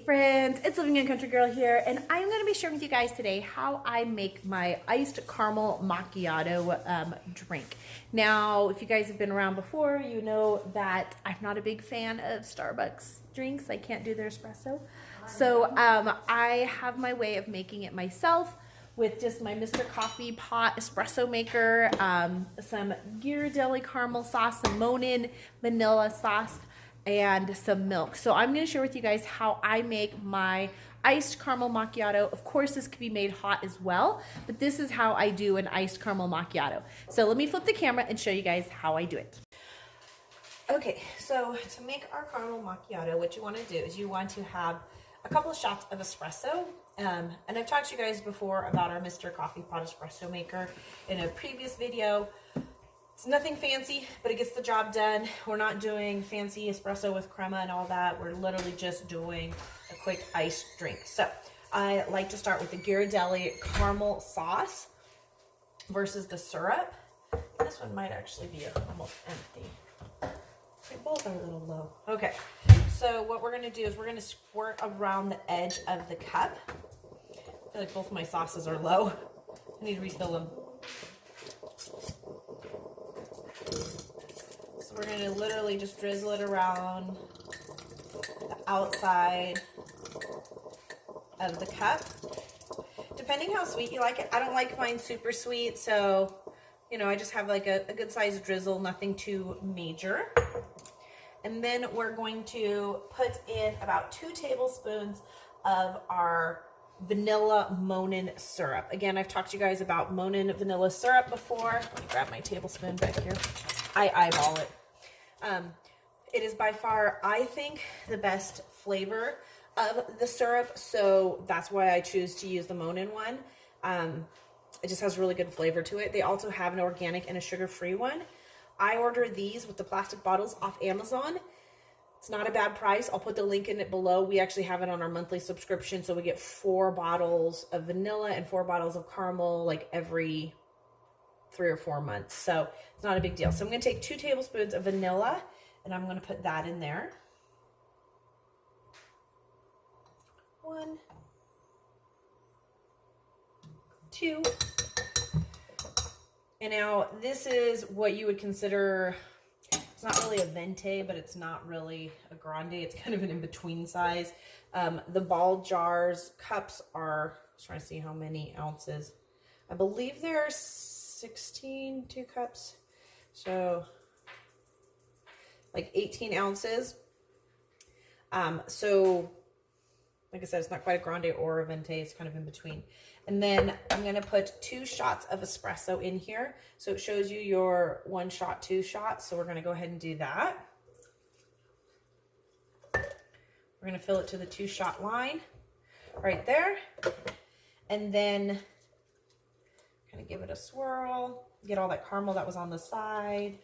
friends, it's Living in Country Girl here, and I'm going to be sharing with you guys today how I make my iced caramel macchiato drink. Now, if you guys have been around before, you know that I'm not a big fan of Starbucks drinks. I can't do their espresso. So I have my way of making it myself with just my Mr. Coffee pot espresso maker, some Ghirardelli caramel sauce, some moanin vanilla sauce, and some milk. So I'm going to share with you guys how I make my iced caramel macchiato. Of course, this could be made hot as well, but this is how I do an iced caramel macchiato. So let me flip the camera and show you guys how I do it. Okay, so to make our caramel macchiato, what you want to do is you want to have a couple of shots of espresso. And I've talked to you guys before about our Mr. Coffee Pot espresso maker in a previous video. It's nothing fancy, but it gets the job done. We're not doing fancy espresso with crema and all that. We're literally just doing a quick iced drink. So I like to start with the Ghirardelli caramel sauce versus the syrup. This one might actually be almost empty. They both are a little low. Okay, so what we're gonna do is we're gonna squirt around the edge of the cup. I feel like both of my sauces are low. I need to refill them. So we're gonna literally just drizzle it around the outside of the cup. Depending how sweet you like it. I don't like mine super sweet, so you know, I just have like a good size drizzle, nothing too major. And then we're going to put in about 2 tablespoons of our vanilla moanin syrup. Again, I've talked to you guys about moanin vanilla syrup before. Let me grab my tablespoon back here. I eyeball it. It is by far, I think, the best flavor of the syrup, so that's why I choose to use the moanin one. It just has really good flavor to it. They also have an organic and a sugar-free one. I order these with the plastic bottles off Amazon. It's not a bad price. I'll put the link in it below. We actually have it on our monthly subscription, so we get 4 bottles of vanilla and 4 bottles of caramel like every 3 or 4 months. So it's not a big deal. So I'm going to take 2 tablespoons of vanilla, and I'm going to put that in there. 1, 2. And now this is what you would consider, it's not really a venti, but it's not really a grande. It's kind of an in-between size. The ball jars, cups are, I was trying to see how many ounces. I believe there are 16, 2 cups. So like 18 ounces. So like I said, it's not quite a grande or a venti. It's kind of in between. And then I'm going to put 2 shots of espresso in here. So it shows you your 1 shot, 2 shots. So we're going to go ahead and do that. We're going to fill it to the 2 shot line right there. And then kind of give it a swirl. Get all that caramel that was on the side.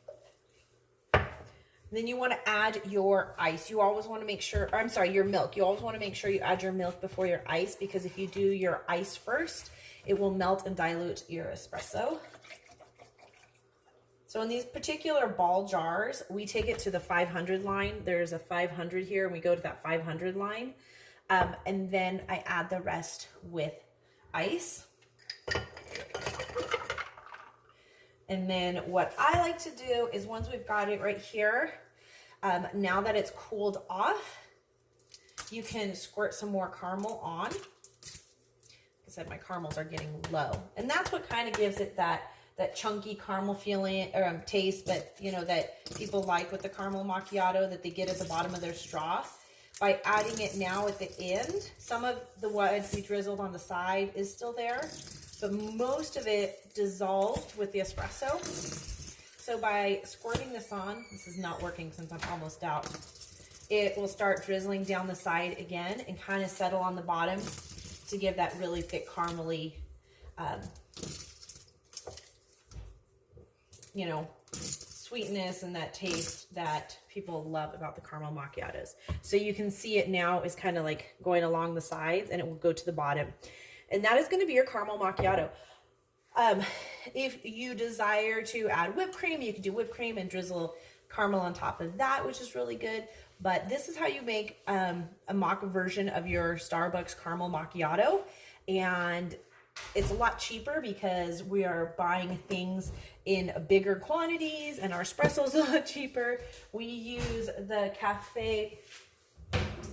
Then you want to add your ice. You always want to make sure, or I'm sorry, your milk. You always want to make sure you add your milk before your ice, because if you do your ice first, it will melt and dilute your espresso. So in these particular ball jars, we take it to the 500 line. There's a 500 here, and we go to that 500 line. And then I add the rest with ice. And then what I like to do is once we've got it right here, now that it's cooled off, you can squirt some more caramel on. Like I said, my caramels are getting low. And that's what kind of gives it that chunky caramel feeling or taste that, you know, that people like with the caramel macchiato that they get at the bottom of their straw. By adding it now at the end, some of the what we drizzled on the side is still there, but most of it dissolved with the espresso. So by squirting this on, this is not working since I'm almost out, it will start drizzling down the side again and kind of settle on the bottom to give that really thick caramely, you know, sweetness and that taste that people love about the caramel macchiatos. So you can see it now is kind of like going along the sides, and it will go to the bottom. And that is going to be your caramel macchiato. If you desire to add whipped cream, you can do whipped cream and drizzle caramel on top of that, which is really good. But this is how you make a mocha version of your Starbucks caramel macchiato. And it's a lot cheaper because we are buying things in bigger quantities, and our espresso is a lot cheaper. We use the Cafe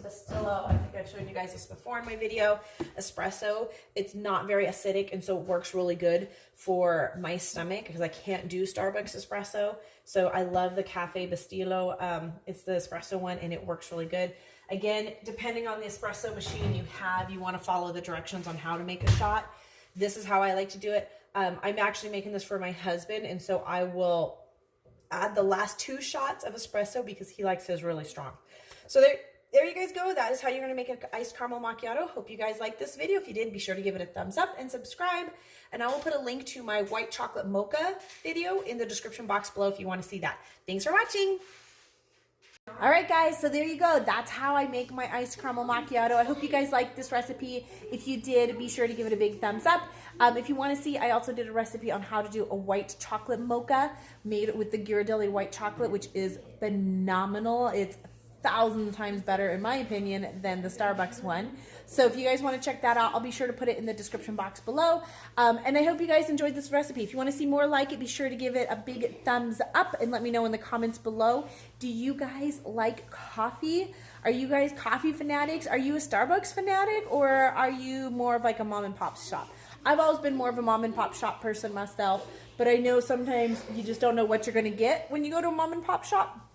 Bastillo. I think I've shown you guys this before in my video. Espresso. It's not very acidic, and so it works really good for my stomach because I can't do Starbucks espresso. So I love the Cafe Bastillo. It's the espresso one, and it works really good. Again, depending on the espresso machine you have, you want to follow the directions on how to make a shot. This is how I like to do it. I'm actually making this for my husband, and so I will add the last 2 shots of espresso because he likes his really strong. So there you guys go. That is how you're going to make an iced caramel macchiato. Hope you guys liked this video. If you did, be sure to give it a thumbs up and subscribe. And I will put a link to my white chocolate mocha video in the description box below if you want to see that. Thanks for watching. All right, guys, so there you go. That's how I make my iced caramel macchiato. I hope you guys liked this recipe. If you did, be sure to give it a big thumbs up. If you want to see, I also did a recipe on how to do a white chocolate mocha made with the Ghirardelli white chocolate, which is phenomenal. It's 1,000 times better, in my opinion, than the Starbucks one. So if you guys want to check that out, I'll be sure to put it in the description box below. And I hope you guys enjoyed this recipe. If you want to see more like it, be sure to give it a big thumbs up and let me know in the comments below. Do you guys like coffee? Are you guys coffee fanatics? Are you a Starbucks fanatic, or are you more of like a mom and pop shop? I've always been more of a mom and pop shop person myself, but I know sometimes you just don't know what you're going to get when you go to a mom and pop shop.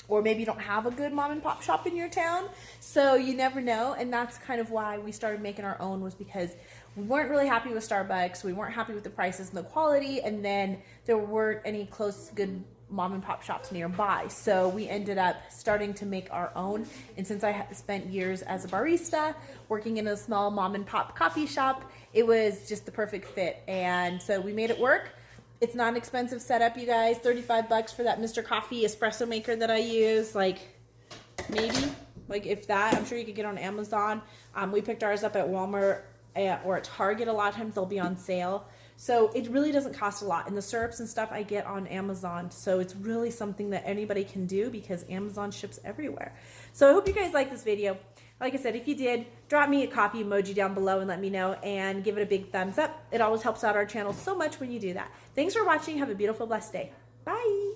Or maybe you don't have a good mom and pop shop in your town, so you never know. And that's kind of why we started making our own, was because we weren't really happy with Starbucks. We weren't happy with the prices and the quality, and then there weren't any close good mom and pop shops nearby. So we ended up starting to make our own. And since I spent years as a barista working in a small mom and pop coffee shop, it was just the perfect fit. And so we made it work. It's not an expensive setup, you guys. 35 bucks for that Mr. Coffee espresso maker that I use. Like, maybe, like if that, I'm sure you could get on Amazon. We picked ours up at Walmart or at Target. A lot of times they'll be on sale. So it really doesn't cost a lot. And the syrups and stuff I get on Amazon. So it's really something that anybody can do because Amazon ships everywhere. So I hope you guys like this video. Like I said, if you did, drop me a coffee emoji down below and let me know, and give it a big thumbs up. It always helps out our channel so much when you do that. Thanks for watching. Have a beautiful, blessed day. Bye.